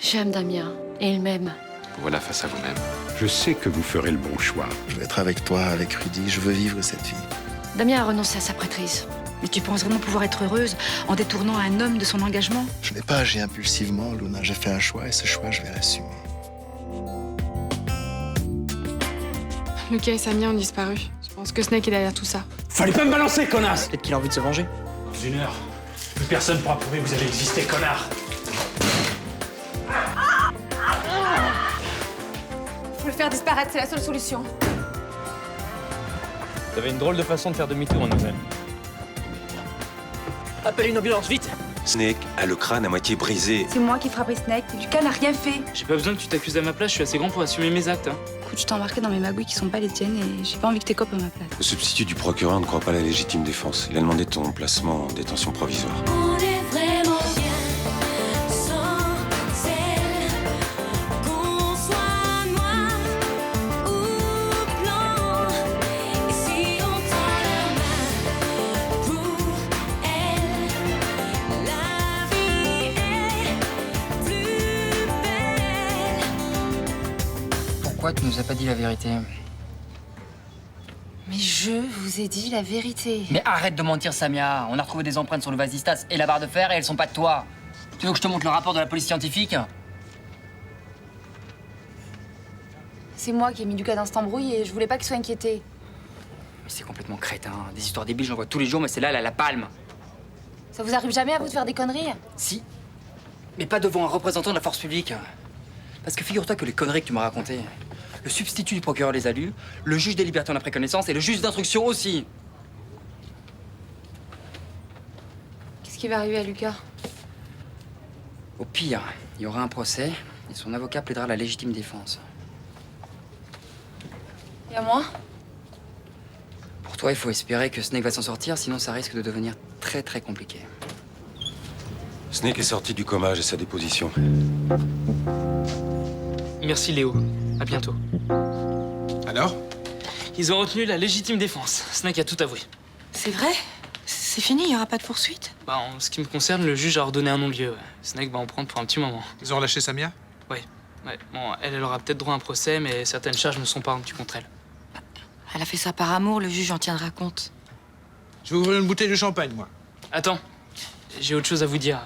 J'aime Damien, et il m'aime. Vous voilà face à vous-même. Je sais que vous ferez le bon choix. Je veux être avec toi, avec Rudy. Je veux vivre cette vie. Damien a renoncé à sa prêtrise. Mais tu penses vraiment pouvoir être heureuse en détournant un homme de son engagement? Je n'ai pas agi impulsivement, Luna. J'ai fait un choix et ce choix, je vais l'assumer. Lucas et Samia ont disparu. Je pense que Snake est derrière tout ça. Fallait pas me balancer, connasse! Peut-être qu'il a envie de se venger. Dans une heure, plus personne pourra prouver que vous avez existé, connard! Faut le faire disparaître, c'est la seule solution. T'avais une drôle de façon de faire demi-tour, mademoiselle. Appelle une ambulance, vite! Snake a le crâne à moitié brisé. C'est moi qui ai frappé Snake. Lucas n'a rien fait. J'ai pas besoin que tu t'accuses à ma place, je suis assez grand pour assumer mes actes. Écoute, je t'ai embarqué dans mes magouilles qui sont pas les tiennes et j'ai pas envie que t'es copes à ma place. Le substitut du procureur ne croit pas à la légitime défense. Il a demandé ton placement en détention provisoire. On est vraiment bien sans celle qu'on soit noir ou blanc. Et si on tend la main pour elle, la vie est plus belle. Pourquoi tu nous as pas dit la vérité? Mais je vous ai dit la vérité. Mais arrête de mentir, Samia. On a retrouvé des empreintes sur le vasistas et la barre de fer et elles sont pas de toi. Tu veux que je te montre le rapport de la police scientifique? C'est moi qui ai mis Lucas dans cet embrouille et je voulais pas qu'il soit inquiété. Mais c'est complètement crétin. Des histoires débiles, j'en vois tous les jours, mais celle-là, elle a la palme. Ça vous arrive jamais à vous de faire des conneries? Si. Mais pas devant un représentant de la force publique. Parce que figure-toi que les conneries que tu m'as racontées, le substitut du procureur les a lues, le juge des libertés en a pris connaissance et le juge d'instruction aussi. Qu'est-ce qui va arriver à Lucas? Au pire, il y aura un procès et son avocat plaidera la légitime défense. Et à moi? Pour toi, il faut espérer que Snake va s'en sortir, sinon ça risque de devenir très très compliqué. Snake est sorti du coma, j'ai sa déposition. Merci Léo, à bientôt. Alors? Ils ont retenu la légitime défense. Snake a tout avoué. C'est vrai? C'est fini, il y aura pas de poursuite? Bah, en ce qui me concerne, le juge a ordonné un non-lieu. Ouais. Snake va en prendre pour un petit moment. Ils ont relâché Samia? Ouais. Bon, elle aura peut-être droit à un procès, mais certaines charges ne sont pas rendues contre elle. Elle a fait ça par amour, le juge en tiendra compte. Je vais ouvrir une bouteille de champagne, moi. Attends, j'ai autre chose à vous dire.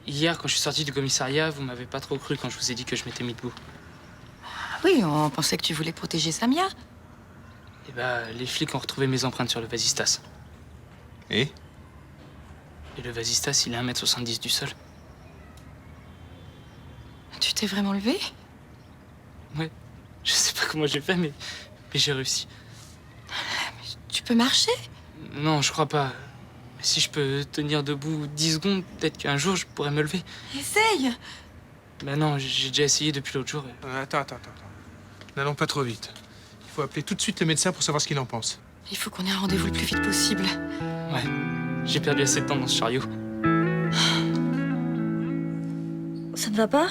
Hier, quand je suis sorti du commissariat, vous m'avez pas trop cru quand je vous ai dit que je m'étais mis debout. Oui, on pensait que tu voulais protéger Samia. Et bah, les flics ont retrouvé mes empreintes sur le vasistas. Et Et le vasistas, il est à 1m70 du sol. Tu t'es vraiment levé? Ouais. Je sais pas comment j'ai fait, mais j'ai réussi. Tu peux marcher? Non, je crois pas. Mais si je peux tenir debout 10 secondes, peut-être qu'un jour, je pourrais me lever. Essaye! Bah non, j'ai déjà essayé depuis l'autre jour. Attends. N'allons pas trop vite. Il faut appeler tout de suite le médecin pour savoir ce qu'il en pense. Il faut qu'on ait un rendez-vous le plus vite possible. Ouais. J'ai perdu assez de temps dans ce chariot. Ça ne va pas?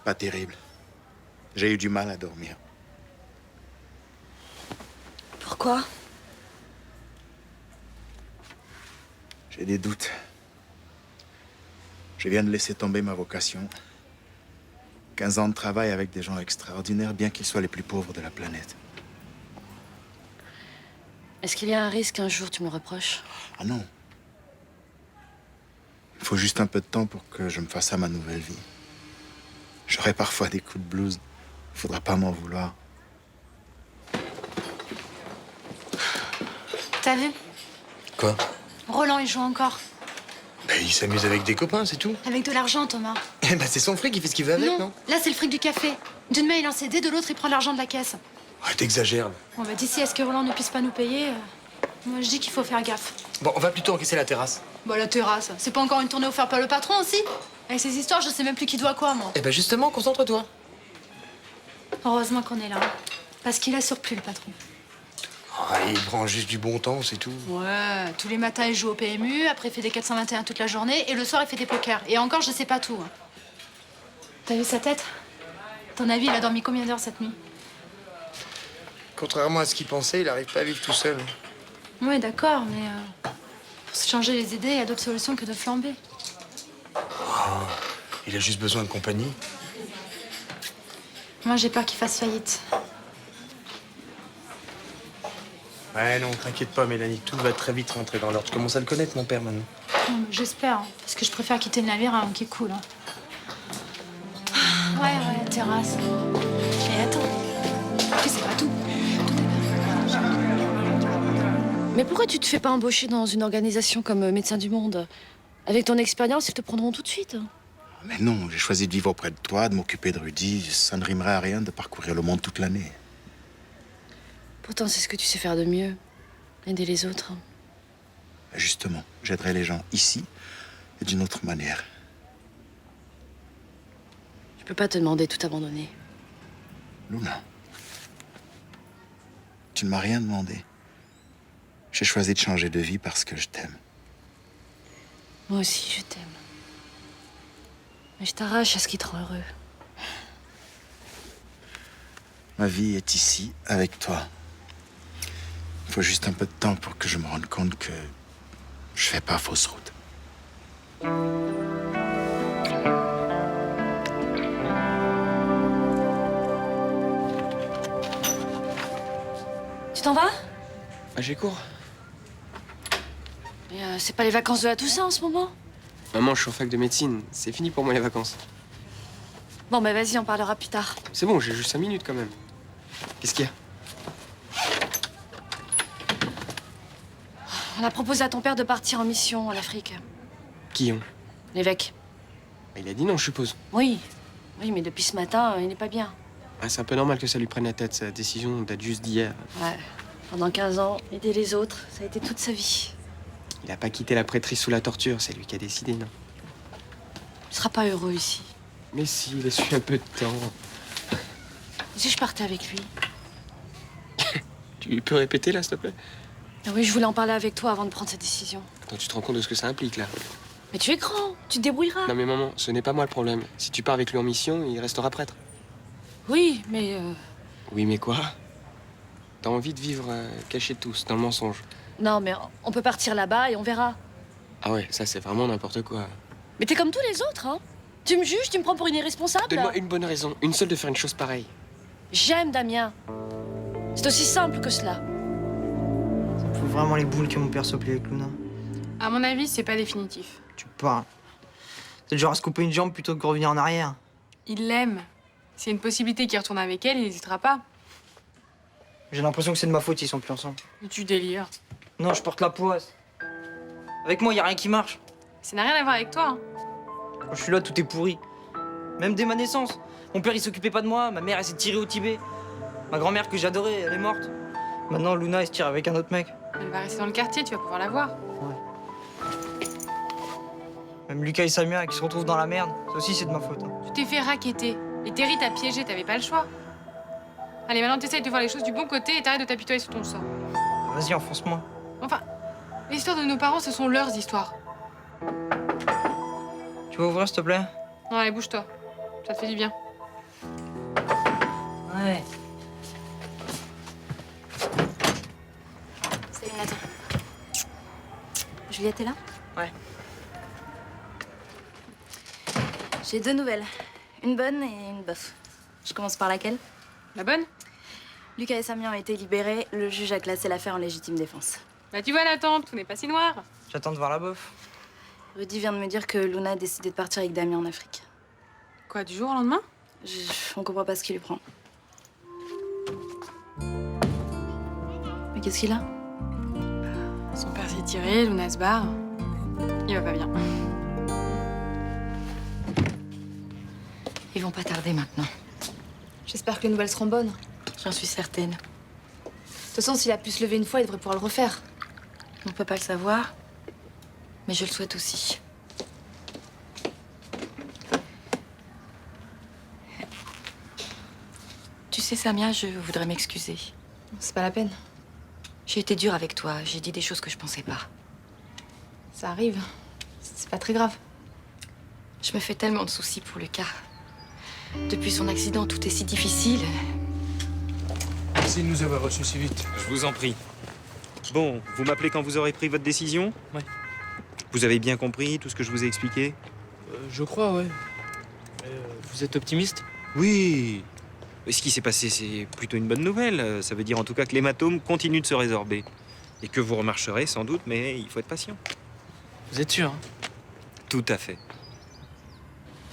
Pas terrible. J'ai eu du mal à dormir. Pourquoi? J'ai des doutes. Je viens de laisser tomber ma vocation. 15 ans de travail avec des gens extraordinaires, bien qu'ils soient les plus pauvres de la planète. Est-ce qu'il y a un risque qu'un jour tu me reproches? Ah non. Il faut juste un peu de temps pour que je me fasse à ma nouvelle vie. J'aurai parfois des coups de blues. Il faudra pas m'en vouloir. T'as vu? Quoi? Roland, il joue encore. Ben, il s'amuse avec des copains, c'est tout. Avec de l'argent, Thomas. Eh ben, c'est son fric, il fait ce qu'il veut avec, non? Là, c'est le fric du café. D'une main, il en CD, de l'autre, il prend l'argent de la caisse. Ouais, t'exagères, là. Bon, bah, d'ici à ce que Roland ne puisse pas nous payer, moi, je dis qu'il faut faire gaffe. Bon, on va plutôt encaisser la terrasse. Bah, la terrasse, c'est pas encore une tournée offerte par le patron aussi? Avec ces histoires, je sais même plus qui doit quoi, moi. Eh ben justement, concentre-toi. Heureusement qu'on est là. Parce qu'il a surplus, le patron. Ah, il prend juste du bon temps, c'est tout. Ouais, tous les matins, il joue au PMU, après, il fait des 421 toute la journée, et le soir, il fait des pokers. Et encore, je sais pas tout. T'as vu sa tête? À ton avis, il a dormi combien d'heures cette nuit? Contrairement à ce qu'il pensait, il arrive pas à vivre tout seul. Ouais, d'accord, mais pour se changer les idées, il y a d'autres solutions que de flamber. Il a juste besoin de compagnie. Moi, j'ai peur qu'il fasse faillite. Ouais, non, t'inquiète pas, Mélanie, tout va très vite rentrer dans l'ordre. Tu commences à le connaître, mon père, maintenant. Non, mais j'espère, hein, parce que je préfère quitter le navire avant qu'il coule. Hein. Ouais, terrasse. Mais attends, tu sais pas tout. Mais pourquoi tu te fais pas embaucher dans une organisation comme Médecins du Monde? Avec ton expérience, ils te prendront tout de suite. Mais non, j'ai choisi de vivre auprès de toi, de m'occuper de Rudy. Ça ne rimerait à rien de parcourir le monde toute l'année. Pourtant, c'est ce que tu sais faire de mieux. Aider les autres. Justement, j'aiderai les gens ici et d'une autre manière. Je peux pas te demander de tout abandonner. Luna, tu ne m'as rien demandé. J'ai choisi de changer de vie parce que je t'aime. Moi aussi, je t'aime. Mais je t'arrache à ce qui te rend heureux. Ma vie est ici, avec toi. Il faut juste un peu de temps pour que je me rende compte que je fais pas fausse route. Tu t'en vas? J'ai cours. Mais c'est pas les vacances de la Toussaint en ce moment? Maman, je suis en fac de médecine. C'est fini pour moi les vacances. Bon, bah vas-y, on parlera plus tard. C'est bon, j'ai juste 5 minutes quand même. Qu'est-ce qu'il y a? On a proposé à ton père de partir en mission en Afrique. Qui ont? L'évêque. Il a dit non, je suppose. Oui. Oui, mais depuis ce matin, il n'est pas bien. Ah, c'est un peu normal que ça lui prenne la tête. Sa décision date juste d'hier. Ouais. Pendant 15 ans, aider les autres, ça a été toute sa vie. Il a pas quitté la prêtrise sous la torture, c'est lui qui a décidé, non? Il sera pas heureux ici. Mais si, laisse-lui un peu de temps. Et si je partais avec lui? Tu peux répéter là, s'il te plaît? Ah oui, je voulais en parler avec toi avant de prendre cette décision. Attends, tu te rends compte de ce que ça implique, là? Mais tu es grand, tu te débrouilleras. Non mais maman, ce n'est pas moi le problème. Si tu pars avec lui en mission, il restera prêtre. Oui, mais Oui, mais quoi? T'as envie de vivre caché de tous, dans le mensonge. non, mais on peut partir là-bas et on verra. Ah ouais, ça c'est vraiment n'importe quoi. Mais t'es comme tous les autres, hein. Tu me juges, tu me prends pour une irresponsable. Donne-moi une bonne raison, une seule de faire une chose pareille. J'aime Damien. C'est aussi simple que cela. Ça me fout vraiment les boules que mon père soit plié avec Luna. À mon avis, c'est pas définitif. Tu parles. C'est le genre à se couper une jambe plutôt que de revenir en arrière. Il l'aime. S'il y a une possibilité qu'il retourne avec elle, il n'hésitera pas. J'ai l'impression que c'est de ma faute s'ils sont plus ensemble. Mais tu délires. Non, je porte la poisse. Avec moi, y a rien qui marche. Ça n'a rien à voir avec toi. Hein. Quand je suis là, tout est pourri. Même dès ma naissance. Mon père, il s'occupait pas de moi. Ma mère, elle s'est tirée au Tibet. Ma grand-mère, que j'adorais, elle est morte. Maintenant, Luna, elle se tire avec un autre mec. Elle va rester dans le quartier, tu vas pouvoir la voir. Même Lucas et Samia, qui se retrouvent dans la merde. Ça aussi, c'est de ma faute. Hein. Tu t'es fait racketter. Et Terry t'a piégé, t'avais pas le choix. Allez, maintenant t'essayes de voir les choses du bon côté et t'arrêtes de t'apitoyer sur ton sort. Vas-y, enfonce-moi. Enfin, l'histoire de nos parents, ce sont leurs histoires. Tu vas ouvrir, s'il te plaît? Non, allez, bouge-toi. Ça te fait du bien. Ouais. Salut Nathan. Juliette est là? Ouais. J'ai 2 nouvelles. Une bonne et une bof. Je commence par laquelle? La bonne? Lucas et Samia ont été libérés. Le juge a classé l'affaire en légitime défense. Bah tu vois, Nathan, tout n'est pas si noir. J'attends de voir la bof. Rudy vient de me dire que Luna a décidé de partir avec Damien en Afrique. Quoi, du jour au lendemain? On comprend pas ce qui lui prend. Mais qu'est-ce qu'il a? Son père s'est tiré, Luna se barre. Il va pas bien. Ils vont pas tarder maintenant. J'espère que les nouvelles seront bonnes. J'en suis certaine. De toute façon, s'il a pu se lever une fois, il devrait pouvoir le refaire. On peut pas le savoir, mais je le souhaite aussi. Tu sais, Samia, je voudrais m'excuser. C'est pas la peine. J'ai été dure avec toi. J'ai dit des choses que je pensais pas. Ça arrive. C'est pas très grave. Je me fais tellement de soucis pour Lucas. Depuis son accident, tout est si difficile. Merci de nous avoir reçus si vite. Je vous en prie. Bon, vous m'appelez quand vous aurez pris votre décision? Ouais. Vous avez bien compris tout ce que je vous ai expliqué? Je crois, ouais. Vous êtes optimiste? Oui. Ce qui s'est passé, c'est plutôt une bonne nouvelle. Ça veut dire en tout cas que l'hématome continue de se résorber. Et que vous remarcherez sans doute, mais il faut être patient. Vous êtes sûr, hein? Tout à fait.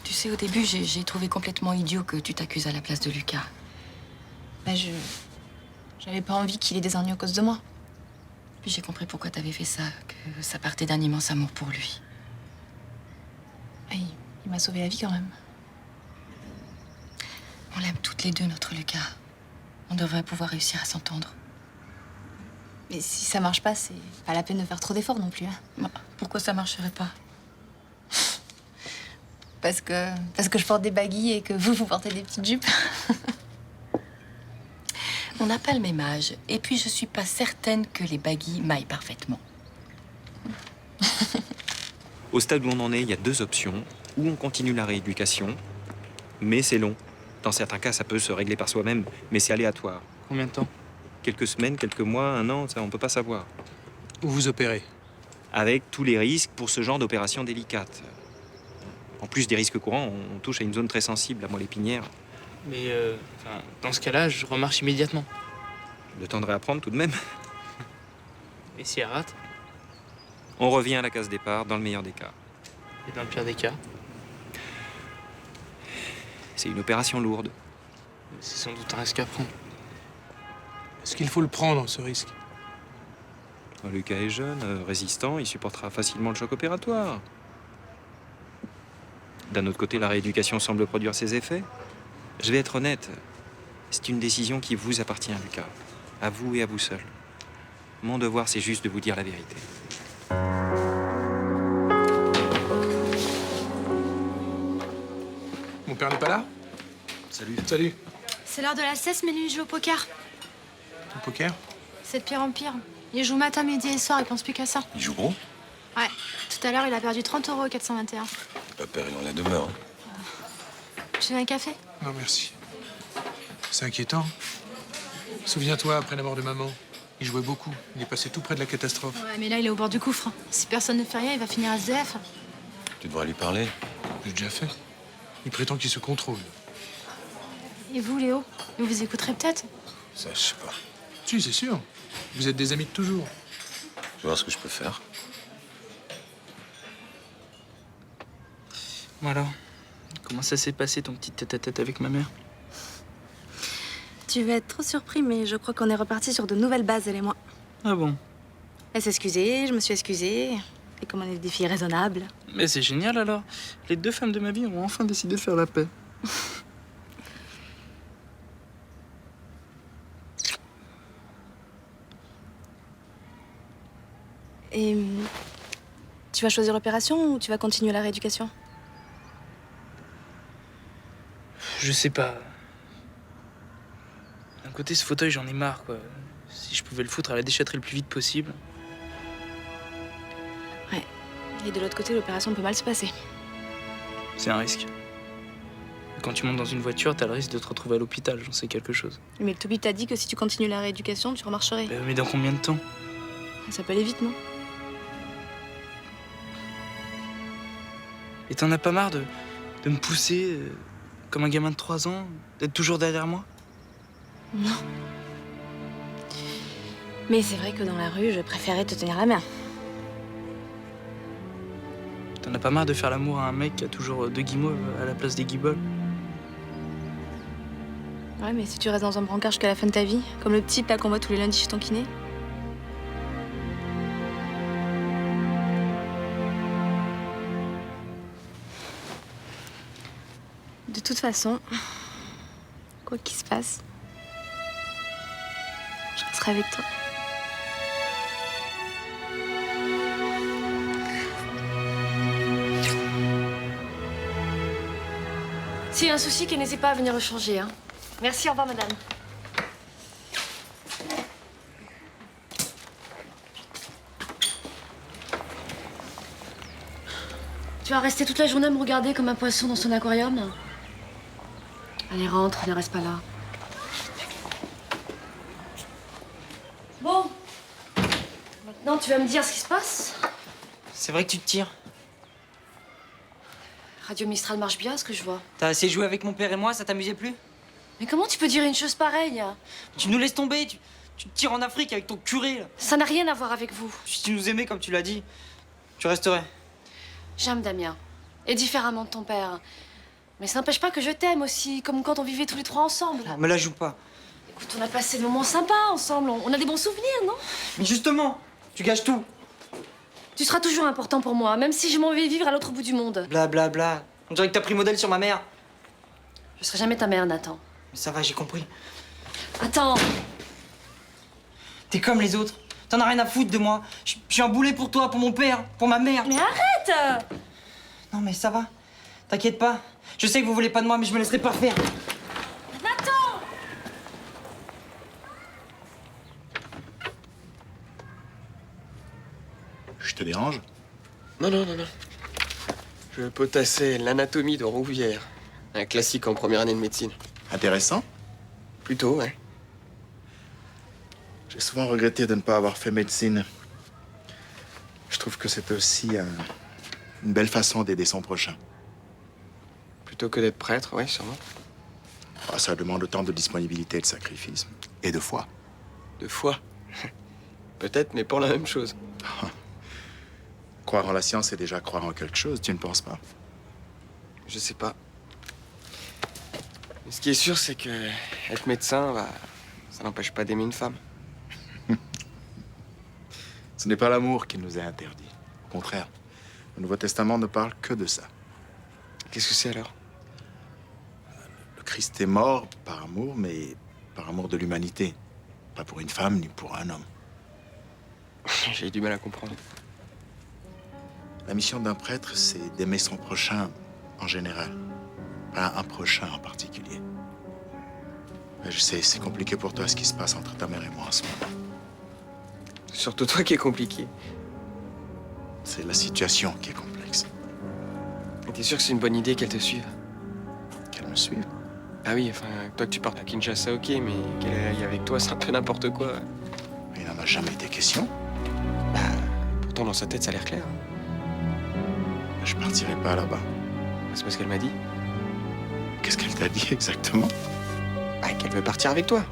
Tu sais, au début, j'ai trouvé complètement idiot que tu t'accuses à la place de Lucas. Bah, j'avais pas envie qu'il ait des ennuis à cause de moi. Puis j'ai compris pourquoi t'avais fait ça, que ça partait d'un immense amour pour lui. Ah, il m'a sauvé la vie quand même. On l'aime toutes les deux, notre Lucas. On devrait pouvoir réussir à s'entendre. Mais si ça marche pas, c'est pas la peine de faire trop d'efforts non plus. Hein. Bah, pourquoi ça marcherait pas? Parce que je porte des baguilles et que vous portez des petites jupes. On n'a pas le même âge. Et puis, je suis pas certaine que les baguilles maillent parfaitement. Au stade où on en est, il y a deux options. Ou on continue la rééducation, mais c'est long. Dans certains cas, ça peut se régler par soi-même, mais c'est aléatoire. Combien de temps? Quelques semaines, quelques mois, un an, ça on peut pas savoir. Où vous opérez? Avec tous les risques pour ce genre d'opération délicate. En plus des risques courants, on touche à une zone très sensible, la moelle épinière. Mais dans ce cas-là, je remarche immédiatement. Le temps de réapprendre tout de même. Et si elle rate? On revient à la case départ, dans le meilleur des cas. Et dans le pire des cas? C'est une opération lourde. C'est sans doute un risque à prendre. Est-ce qu'il faut le prendre, ce risque? Lucas est jeune, résistant, il supportera facilement le choc opératoire. D'un autre côté, la rééducation semble produire ses effets. Je vais être honnête, c'est une décision qui vous appartient, Lucas. À vous et à vous seul. Mon devoir, c'est juste de vous dire la vérité. Mon père n'est pas là? Salut. Salut. C'est l'heure de la cesse, mais lui, il joue au poker. Au poker? C'est de pire en pire. Il joue matin, midi et soir, il pense plus qu'à ça. Il joue gros? Ouais. Tout à l'heure, il a perdu 30 € au 421. Pas perdre dans la demeure. Hein. Tu veux un café? Non, merci. C'est inquiétant. Souviens-toi, après la mort de maman, il jouait beaucoup. Il est passé tout près de la catastrophe. Ouais, mais là, il est au bord du gouffre. Si personne ne fait rien, il va finir SDF. Tu devrais lui parler. J'ai déjà fait. Il prétend qu'il se contrôle. Et vous, Léo? Vous vous écouterez peut-être? Ça, je sais pas. Si, c'est sûr. Vous êtes des amis de toujours. Je vais voir ce que je peux faire. Bon alors, comment ça s'est passé ton petit tête-à-tête avec ma mère? Tu vas être trop surpris, mais je crois qu'on est reparti sur de nouvelles bases, elle et moi. Ah bon? Elle s'est excusée, je me suis excusée. Et comme on est des filles raisonnables. Mais c'est génial alors. Les deux femmes de ma vie ont enfin décidé de faire la paix. Et tu vas choisir l'opération ou tu vas continuer la rééducation? Je sais pas. D'un côté, ce fauteuil, j'en ai marre, quoi. Si je pouvais le foutre à la déchetterie le plus vite possible. Ouais. Et de l'autre côté, l'opération peut mal se passer. C'est un risque. Quand tu montes dans une voiture, t'as le risque de te retrouver à l'hôpital, j'en sais quelque chose. Mais le Toby t'a dit que si tu continues la rééducation, tu remarcherais. Mais dans combien de temps? Ça peut aller vite, non? Et t'en as pas marre de me pousser comme un gamin de 3 ans, d'être toujours derrière moi? Non. Mais c'est vrai que dans la rue, je préférais te tenir la main. T'en as pas marre de faire l'amour à un mec qui a toujours 2 guimauves à la place des guibolles? Ouais, mais si tu restes dans un brancard jusqu'à la fin de ta vie, comme le type là qu'on voit tous les lundis chez ton kiné. De toute façon, quoi qu'il se passe, je resterai avec toi. S'il y a un souci, qu'elle n'hésite pas à venir le changer. Hein. Merci, au revoir, madame. Tu vas rester toute la journée à me regarder comme un poisson dans son aquarium? Allez, rentre, ne reste pas là. Bon. Maintenant, tu vas me dire ce qui se passe? C'est vrai que tu te tires? Radio Mistral marche bien, ce que je vois. T'as assez joué avec mon père et moi, ça t'amusait plus? Mais comment tu peux dire une chose pareille? Tu nous laisses tomber, tu te tires en Afrique avec ton curé, là. Ça n'a rien à voir avec vous. Si tu nous aimais comme tu l'as dit, tu resterais. J'aime Damien. Et différemment de ton père. Mais ça n'empêche pas que je t'aime aussi, comme quand on vivait tous les trois ensemble. Ah, me la joue pas. Écoute, on a passé des moments sympas ensemble. On a des bons souvenirs, non? Mais justement, tu gâches tout. Tu seras toujours important pour moi, même si je m'en vais vivre à l'autre bout du monde. Bla bla bla. On dirait que t'as pris modèle sur ma mère. Je serai jamais ta mère, Nathan. Mais ça va, j'ai compris. Attends. T'es comme les autres. T'en as rien à foutre de moi. Je suis un boulet pour toi, pour mon père, pour ma mère. Mais arrête! Non mais ça va. T'inquiète pas. Je sais que vous voulez pas de moi, mais je me laisserai pas faire. Nathan! Je te dérange? Non, non, non, non. Je potassais l'anatomie de Rouvière. Un classique en première année de médecine. Intéressant? Plutôt, ouais. J'ai souvent regretté de ne pas avoir fait médecine. Je trouve que c'est aussi une belle façon d'aider son prochain. Plutôt que d'être prêtre, ouais, sûrement. Ah, ça demande autant de disponibilité et de sacrifice. Et de foi. De foi. Peut-être, mais pour la même chose. Croire en la science, c'est déjà croire en quelque chose, tu ne penses pas? Je sais pas. Mais ce qui est sûr, c'est que être médecin, bah, ça n'empêche pas d'aimer une femme. Ce n'est pas l'amour qui nous est interdit. Au contraire, le Nouveau Testament ne parle que de ça. Qu'est-ce que c'est alors? Le Christ est mort par amour, mais par amour de l'humanité. Pas pour une femme ni pour un homme. J'ai du mal à comprendre. La mission d'un prêtre, c'est d'aimer son prochain en général. Pas un prochain en particulier. Mais je sais, c'est compliqué pour toi ce qui se passe entre ta mère et moi en ce moment. Surtout toi qui est compliqué. C'est la situation qui est complexe. Et t'es sûr que c'est une bonne idée qu'elle te suive? Qu'elle me suive? Ah oui, enfin, toi que tu partes à Kinshasa, ok, mais qu'elle aille avec toi, c'est un peu n'importe quoi. Il n'en a jamais été question. Bah, pourtant dans sa tête, ça a l'air clair. Je partirai pas là-bas. C'est parce qu'elle m'a dit. Qu'est-ce qu'elle t'a dit exactement? Bah, qu'elle veut partir avec toi.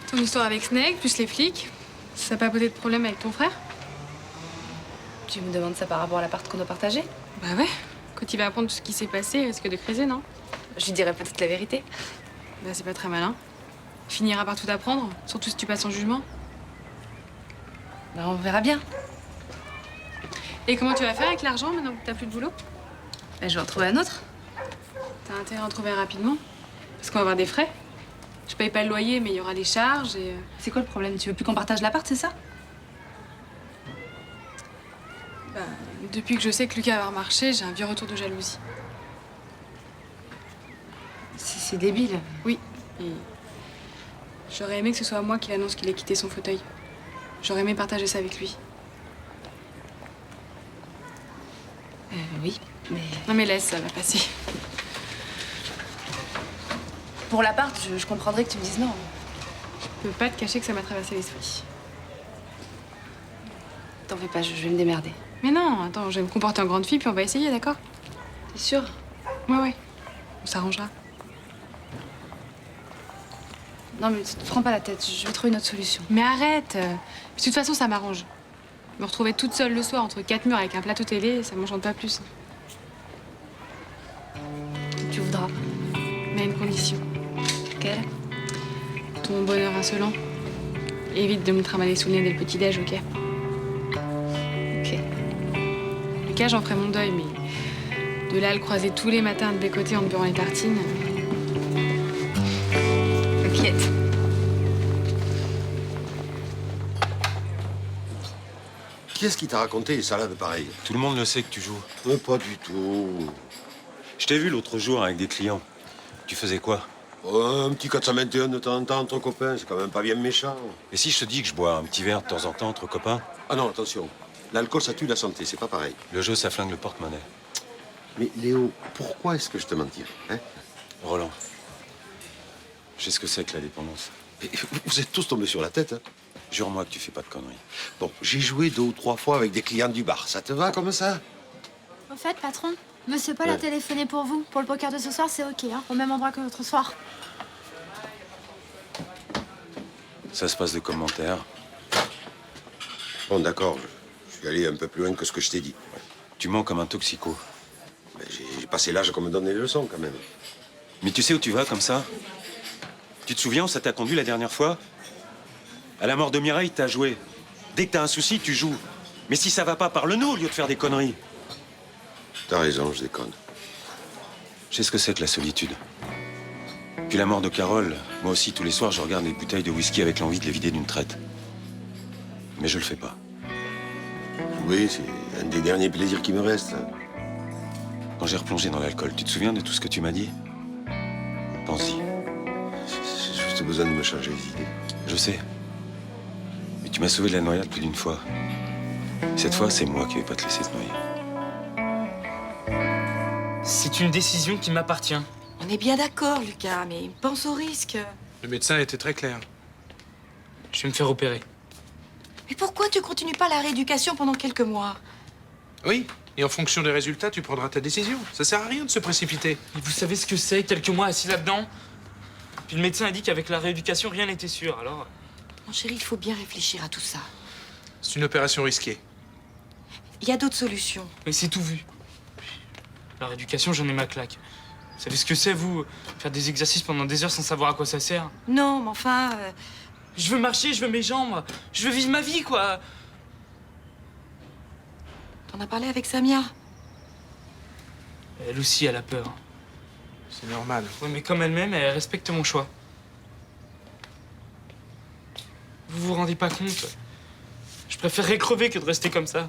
Ton histoire avec Snake, plus les flics, ça n'a pas posé de problème avec ton frère? Tu me demandes ça par rapport à l'appart qu'on doit partager? Bah ouais. Quand il va apprendre tout ce qui s'est passé, il risque de criser, non? Je lui dirai peut-être la vérité. Bah c'est pas très malin. Il finira par tout apprendre, surtout si tu passes en jugement. Bah on verra bien. Et comment tu vas faire avec l'argent maintenant que t'as plus de boulot? Bah, je vais en trouver un autre. T'as intérêt à en trouver rapidement. Parce qu'on va avoir des frais. Je paye pas le loyer, mais il y aura des charges et... C'est quoi le problème? Tu veux plus qu'on partage l'appart, c'est ça? Bah, depuis que je sais que Lucas va remarcher, j'ai un vieux retour de jalousie. C'est débile. Oui. Et j'aurais aimé que ce soit moi qui l'annonce qu'il ait quitté son fauteuil. J'aurais aimé partager ça avec lui. Oui, mais... Non mais laisse, ça va passer. Pour l'appart, je comprendrais que tu me dises non. Je peux pas te cacher que ça m'a traversé l'esprit. T'en fais pas, je vais me démerder. Mais non, attends, je vais me comporter en grande fille puis on va essayer, d'accord? T'es sûre? Ouais, ouais. On s'arrangera. Non mais te prends pas la tête, je vais trouver une autre solution. Mais arrête! De toute façon, ça m'arrange. Me retrouver toute seule le soir entre quatre murs avec un plateau télé, ça m'enchante pas plus. Tu voudras. Mais à une condition. Quelle? Ton bonheur insolent. Évite de me tramaler sous le nez dès le petit-déj, ok? Ok. Lucas, j'en ferai mon deuil, mais de là à le croiser tous les matins de bécoter en me beurrant les tartines... Inquiète. Qui est-ce qui t'a raconté une salade pareille? Tout le monde le sait que tu joues. Pas du tout. Je t'ai vu l'autre jour avec des clients. Tu faisais quoi? Oh, un petit 421 de temps en temps entre copains, c'est quand même pas bien méchant. Et si je te dis que je bois un petit verre de temps en temps entre copains? Ah non, attention. L'alcool, ça tue la santé, c'est pas pareil. Le jeu, ça flingue le porte-monnaie. Mais Léo, pourquoi est-ce que je te mentirais, hein? Roland, je sais ce que c'est que la dépendance. Et vous êtes tous tombés sur la tête, hein? Jure-moi que tu fais pas de conneries. Bon, j'ai joué 2 ou 3 fois avec des clients du bar. Ça te va comme ça? Au fait, patron, Monsieur Paul a Ouais. téléphoné pour vous. Pour le poker de ce soir, c'est OK, hein, au même endroit que l'autre soir. Ça se passe de commentaires. Bon, d'accord. Je suis allé un peu plus loin que ce que je t'ai dit. Tu mens comme un toxico. Mais j'ai passé l'âge qu'on me donne des leçons, quand même. Mais tu sais où tu vas comme ça? Tu te souviens où ça t'a conduit la dernière fois? À la mort de Mireille, t'as joué. Dès que t'as un souci, tu joues. Mais si ça va pas, parle-nous au lieu de faire des conneries. T'as raison, je déconne. Je sais ce que c'est que la solitude. Puis la mort de Carole, moi aussi, tous les soirs, je regarde les bouteilles de whisky avec l'envie de les vider d'une traite. Mais je le fais pas. Oui, c'est un des derniers plaisirs qui me restent. Quand j'ai replongé dans l'alcool, tu te souviens de tout ce que tu m'as dit? Pense-y. J'ai juste besoin de me changer les idées. Je sais. Mais tu m'as sauvé de la noyade plus d'une fois. Cette fois, c'est moi qui vais pas te laisser te noyer. C'est une décision qui m'appartient. On est bien d'accord, Lucas, mais pense au risque. Le médecin était très clair. Je vais me faire opérer. Mais pourquoi tu continues pas la rééducation pendant quelques mois? Oui, et en fonction des résultats, tu prendras ta décision. Ça sert à rien de se précipiter. Et vous savez ce que c'est, quelques mois assis là-dedans? Puis le médecin a dit qu'avec la rééducation, rien n'était sûr, alors... Mon chéri, il faut bien réfléchir à tout ça. C'est une opération risquée. Il y a d'autres solutions. Mais c'est tout vu. La rééducation, j'en ai ma claque. Vous savez ce que c'est, vous? Faire des exercices pendant des heures sans savoir à quoi ça sert? Non, mais enfin... Je veux marcher, je veux mes jambes. Je veux vivre ma vie, quoi. T'en as parlé avec Samia? Elle aussi, elle a peur. C'est normal. Oui, mais comme elle-même, elle respecte mon choix. Vous vous rendez pas compte? Je préférerais crever que de rester comme ça.